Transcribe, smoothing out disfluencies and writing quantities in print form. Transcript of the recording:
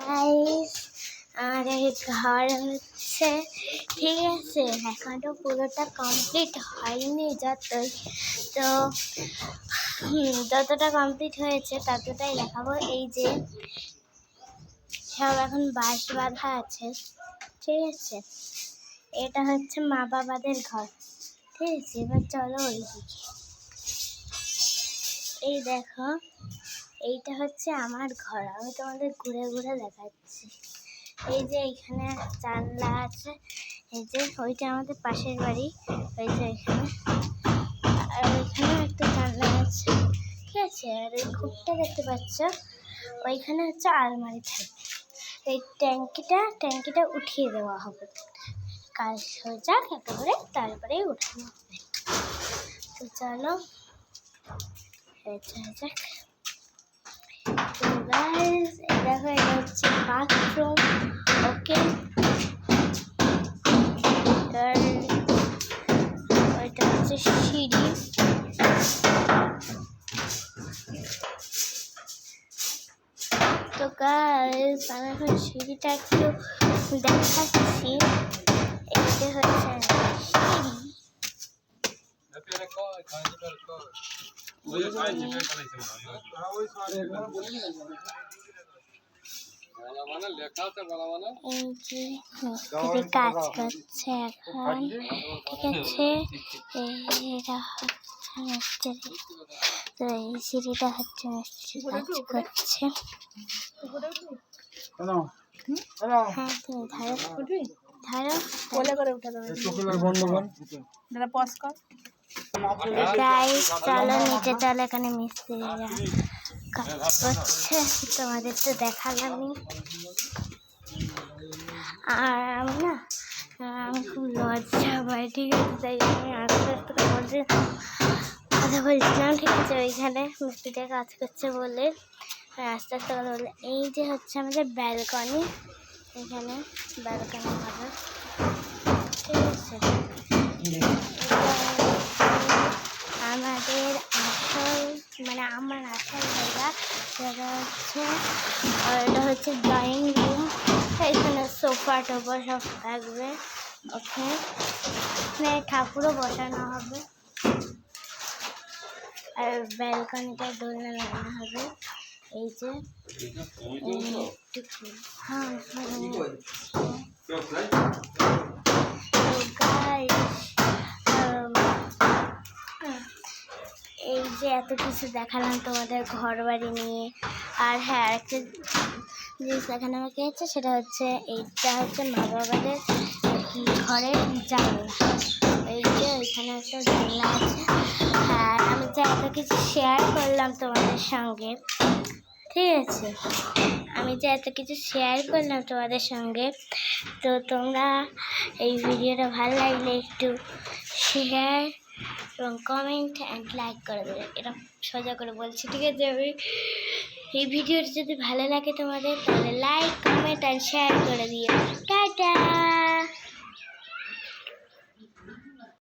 Guys আমাদের ঘর হচ্ছে, ঠিক আছে, এখনো পুরোটা কমপ্লিট হয়নি। যতটা কমপ্লিট হয়েছে ততটাই দেখাবো। এই যে সব এখন বাঁশ বাঁধা আছে, ঠিক আছে। এটা হচ্ছে মা বাবাদের ঘর, ঠিক আছে। এবার চলো ওইদিকে। এই দেখো, এইটা হচ্ছে আমার ঘর, আমি তোমাদের ঘুরে ঘুরে দেখাচ্ছি। এই যে এইখানে জানলা আছে, এই যে ওইটা আমাদের পাশের বাড়ি, ওই যে এখানে, আর ওইখানে একটা জানলা আছে, ঠিক আছে। আর ওই খুঁটটা দেখতে পাচ্ছ, ওইখানে হচ্ছে আলমারি থাকবে। এই ট্যাঙ্কিটা উঠিয়ে দেওয়া হবে, কাজ হয়ে যাক একেবারে, তারপরেই উঠানো হবে। তো চলো যাক। তো গাইস দেখো, এটা হচ্ছে বাথরুম, ওকে। আর ওইটা হচ্ছে সিঁড়ি। তো গাইস আমি এখন সিঁড়িটা একটু দেখাচ্ছি। এইটা হচ্ছে সিঁড়ি। কাজ করছে এখন, ঠিক আছে। এরা হচ্ছে মিস্ত্রি, তো এই সিঁড়িটা হচ্ছে মিস্ত্রি কাজ করছে। হ্যাঁ, তুমি ধারো বলে করে উঠে দেবে। গাইস চলো নিচে চলো, এখানে মিস্ত্রিরা কাজ করছে, তোমাদের তো দেখালামই। আর আমি খুব লজ্জা পাই, ঠিক আছে, তাই আমি আস্তে আস্তে কথা বলছিলাম, ঠিক আছে। ওইখানে মিস্ত্রিটা কাজ করছে বলে আস্তে আস্তে কথা বললে। এই যে হচ্ছে আমাদের ব্যালকনি, এখানে ব্যালকনি হবে, ঠিক আছে। আমাদের আমার আসল জায়গা, সেটা হচ্ছে, এটা হচ্ছে ড্রয়িং রুম। এখানে সোফা টোফা সব থাকবে, ওকে। এখানে ঠাকুরও বসানো হবে, আর ব্যালকনিটা দোলনা লাগানো হবে। এই যে এই যে এত কিছু দেখালাম তোমাদের ঘর বাড়ি নিয়ে। আর হ্যাঁ, একটা জিনিস দেখানো আমাকে হচ্ছে, সেটা হচ্ছে এইটা হচ্ছে মা বাবাদের ঘরের জানলা। এই যে ওইখানে একটা জানলা আছে। হ্যাঁ, আমি যে এত কিছু শেয়ার করলাম তোমাদের সঙ্গে, ঠিক আছে, তো তোমরা এই ভিডিওটা ভালো লাগলে একটু শেয়ার এবং কমেন্ট অ্যান্ড লাইক করে দেবে। এটা সোজা করে বলছি, ঠিক আছে। এই ভিডিওটা যদি ভালো লাগে তোমাদের, তাহলে লাইক, কমেন্ট অ্যান্ড শেয়ার করে দিও। টাটা।